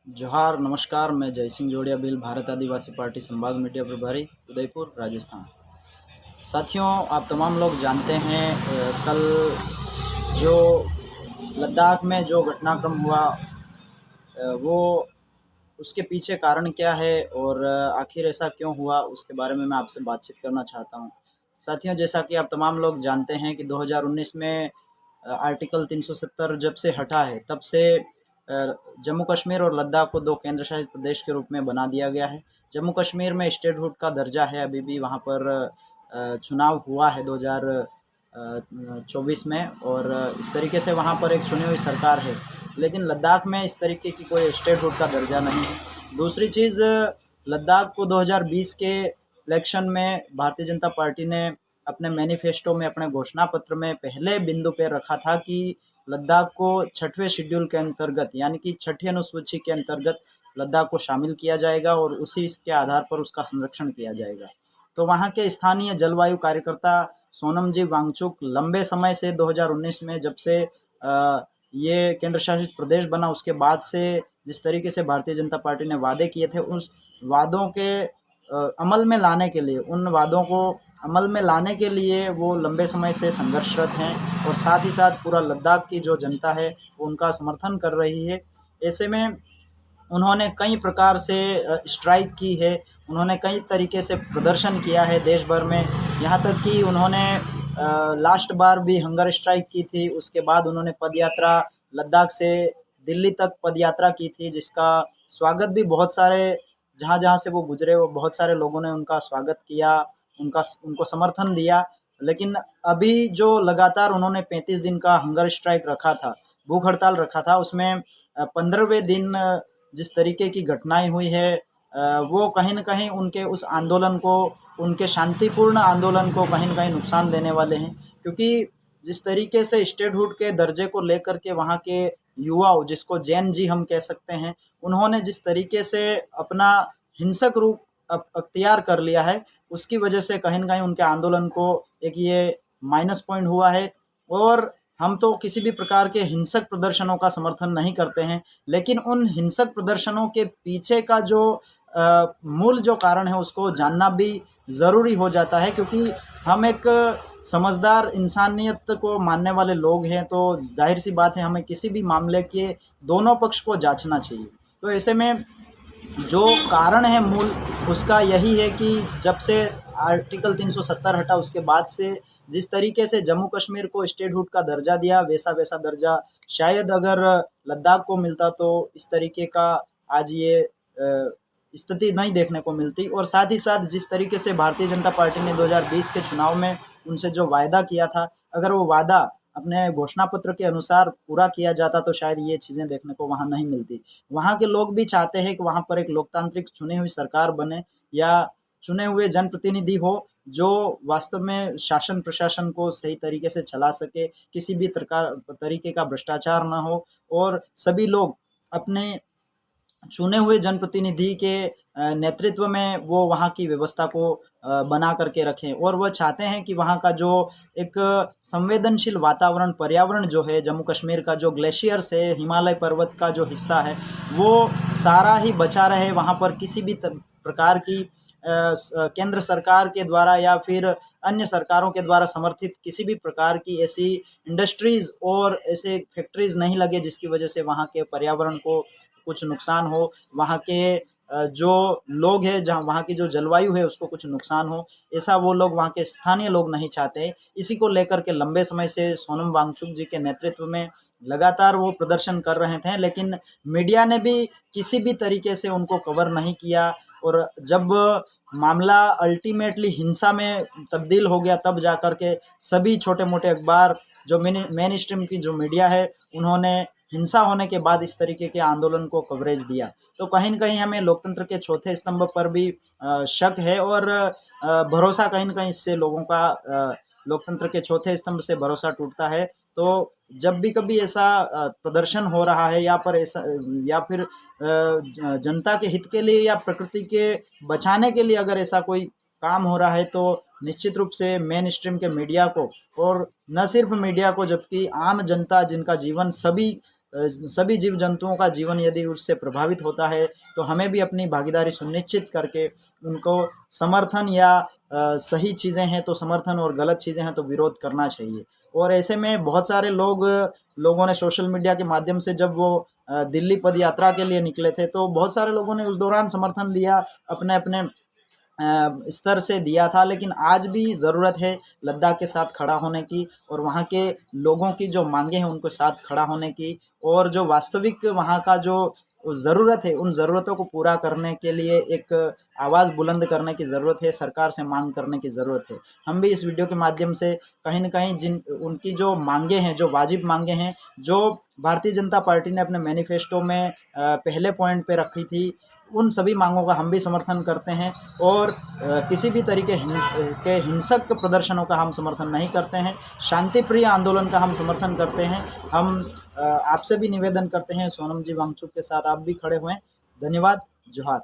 जोहार नमस्कार। मैं जय सिंह जोड़िया भील, भारत आदिवासी पार्टी संभाग मीडिया प्रभारी, उदयपुर, राजस्थान। साथियों, आप तमाम लोग जानते हैं कल जो लद्दाख में जो घटनाक्रम हुआ वो उसके पीछे कारण क्या है और आखिर ऐसा क्यों हुआ, उसके बारे में मैं आपसे बातचीत करना चाहता हूं। साथियों, जैसा कि आप तमाम लोग जानते हैं कि 2019 में आर्टिकल 370 जब से हटा है, तब से जम्मू कश्मीर और लद्दाख को दो केंद्र शासित प्रदेश के रूप में बना दिया गया है। जम्मू कश्मीर में स्टेटहुड का दर्जा है, अभी भी वहाँ पर चुनाव हुआ है 2024 में, और इस तरीके से वहाँ पर एक चुनी हुई सरकार है। लेकिन लद्दाख में इस तरीके की कोई स्टेटहुड का दर्जा नहीं है। दूसरी चीज़, लद्दाख को 2020 के इलेक्शन में भारतीय जनता पार्टी ने अपने मैनिफेस्टो में, अपने घोषणा पत्र में पहले बिंदु पे रखा था कि लद्दाख को 6वें शेड्यूल के अंतर्गत, यानी कि 6ठी अनुसूची के अंतर्गत लद्दाख को शामिल किया जाएगा और उसी के आधार पर उसका संरक्षण किया जाएगा। तो वहाँ के स्थानीय जलवायु कार्यकर्ता सोनमजी वांगचुक लंबे समय से 2019 में जब से ये केंद्र शासित प्रदेश बना, उसके बाद से जिस तरीके से भारतीय जनता पार्टी ने वादे किए थे, उस वादों के अमल में लाने के लिए, उन वादों को अमल में लाने के लिए वो लंबे समय से संघर्षरत हैं, और साथ ही साथ पूरा लद्दाख की जो जनता है वो उनका समर्थन कर रही है। ऐसे में उन्होंने कई प्रकार से स्ट्राइक की है, उन्होंने कई तरीके से प्रदर्शन किया है देश भर में। यहाँ तक कि उन्होंने लास्ट बार भी हंगर स्ट्राइक की थी, उसके बाद उन्होंने पदयात्रा लद्दाख से दिल्ली तक पदयात्रा की थी, जिसका स्वागत भी बहुत सारे, जहाँ जहाँ से वो गुजरे वो बहुत सारे लोगों ने उनका स्वागत किया, उनको समर्थन दिया। लेकिन अभी जो लगातार उन्होंने 35 दिन का हंगर स्ट्राइक रखा था, भूख हड़ताल रखा था, उसमें 15वें दिन जिस तरीके की घटनाएं हुई है, वो कहीं न कहीं उनके उस आंदोलन को, उनके शांतिपूर्ण आंदोलन को कहीं न कहीं नुकसान देने वाले हैं। क्योंकि जिस तरीके से स्टेटहुड के दर्जे को लेकर के वहाँ के युवाओं, जिसको जैन जी हम कह सकते हैं, उन्होंने जिस तरीके से अपना हिंसक रूप अख्तियार कर लिया है, उसकी वजह से कहीं न कहीं उनके आंदोलन को एक ये माइनस पॉइंट हुआ है। और हम तो किसी भी प्रकार के हिंसक प्रदर्शनों का समर्थन नहीं करते हैं, लेकिन उन हिंसक प्रदर्शनों के पीछे का जो मूल जो कारण है उसको जानना भी ज़रूरी हो जाता है, क्योंकि हम एक समझदार इंसानियत को मानने वाले लोग हैं, तो जाहिर सी बात है हमें किसी भी मामले के दोनों पक्ष को जांचना चाहिए। तो ऐसे में जो कारण है मूल, उसका यही है कि जब से आर्टिकल 370 हटा, उसके बाद से जिस तरीके से जम्मू कश्मीर को स्टेटहुड का दर्जा दिया, वैसा वैसा दर्जा शायद अगर लद्दाख को मिलता तो इस तरीके का आज ये स्थिति नहीं देखने को मिलती। और साथ ही साथ जिस तरीके से भारतीय जनता पार्टी ने 2020 के चुनाव में उनसे जो वायदा किया था, अगर वो वादा अपने घोषणा पत्र के अनुसार पूरा किया जाता तो शायद ये चीज़ें देखने को वहाँ नहीं मिलती। वहाँ के लोग भी चाहते हैं कि वहाँ पर एक लोकतांत्रिक चुनी हुई सरकार बने, या चुने हुए जनप्रतिनिधि हो जो वास्तव में शासन प्रशासन को सही तरीके से चला सके, किसी भी तरीके का भ्रष्टाचार ना हो, और सभी लोग अपने चुने हुए जनप्रतिनिधि के नेतृत्व में वो वहाँ की व्यवस्था को बना करके रखें। और वह चाहते हैं कि वहाँ का जो एक संवेदनशील वातावरण, पर्यावरण जो है, जम्मू कश्मीर का जो ग्लेशियर्स है, हिमालय पर्वत का जो हिस्सा है, वो सारा ही बचा रहे। वहाँ पर किसी भी प्रकार की केंद्र सरकार के द्वारा या फिर अन्य सरकारों के द्वारा समर्थित किसी भी प्रकार की ऐसी इंडस्ट्रीज़ और ऐसे फैक्ट्रीज़ नहीं लगे जिसकी वजह से वहाँ के पर्यावरण को कुछ नुकसान हो, वहाँ के जो लोग हैं, जहाँ वहाँ की जो जलवायु है उसको कुछ नुकसान हो, ऐसा वो लोग, वहाँ के स्थानीय लोग नहीं चाहते। इसी को लेकर के लंबे समय से सोनम वांगचुक जी के नेतृत्व में लगातार वो प्रदर्शन कर रहे थे, लेकिन मीडिया ने भी किसी भी तरीके से उनको कवर नहीं किया। और जब मामला अल्टीमेटली हिंसा में तब्दील हो गया, तब जाकर के सभी छोटे मोटे अखबार, जो मेन स्ट्रीम की जो मीडिया है, उन्होंने हिंसा होने के बाद इस तरीके के आंदोलन को कवरेज दिया। तो कहीं न कहीं हमें लोकतंत्र के चौथे स्तंभ पर भी शक है, और भरोसा कहीं न कहीं इससे लोगों का लोकतंत्र के चौथे स्तंभ से भरोसा टूटता है। तो जब भी कभी ऐसा प्रदर्शन हो रहा है, या पर ऐसा, या फिर जनता के हित के लिए या प्रकृति के बचाने के लिए अगर ऐसा कोई काम हो रहा है, तो निश्चित रूप से मेन स्ट्रीम के मीडिया को, और न सिर्फ मीडिया को, जबकि आम जनता जिनका जीवन सभी सभी जीव जंतुओं का जीवन यदि उससे प्रभावित होता है तो हमें भी अपनी भागीदारी सुनिश्चित करके उनको समर्थन या सही चीज़ें हैं तो समर्थन और गलत चीज़ें हैं तो विरोध करना चाहिए। और ऐसे में बहुत सारे लोगों ने सोशल मीडिया के माध्यम से जब वो दिल्ली पद यात्रा के लिए निकले थे तो बहुत सारे लोगों ने उस दौरान समर्थन दिया, अपने अपने स्तर से दिया था। लेकिन आज भी ज़रूरत है लद्दाख के साथ खड़ा होने की और वहाँ के लोगों की जो मांगे हैं उनके साथ खड़ा होने की, और जो वास्तविक वहाँ का जो ज़रूरत है उन ज़रूरतों को पूरा करने के लिए एक आवाज़ बुलंद करने की ज़रूरत है, सरकार से मांग करने की ज़रूरत है। हम भी इस वीडियो के माध्यम से कहीं न कहीं उनकी जो मांगे हैं, जो वाजिब मांगे हैं, जो भारतीय जनता पार्टी ने अपने मैनिफेस्टो में पहले पॉइंट पे रखी थी, उन सभी मांगों का हम भी समर्थन करते हैं। और किसी भी तरीके के हिंसक प्रदर्शनों का हम समर्थन नहीं करते हैं, शांतिप्रिय आंदोलन का हम समर्थन करते हैं। हम आपसे भी निवेदन करते हैं, सोनम जी वांगचुक के साथ आप भी खड़े हुए। धन्यवाद। जोहार।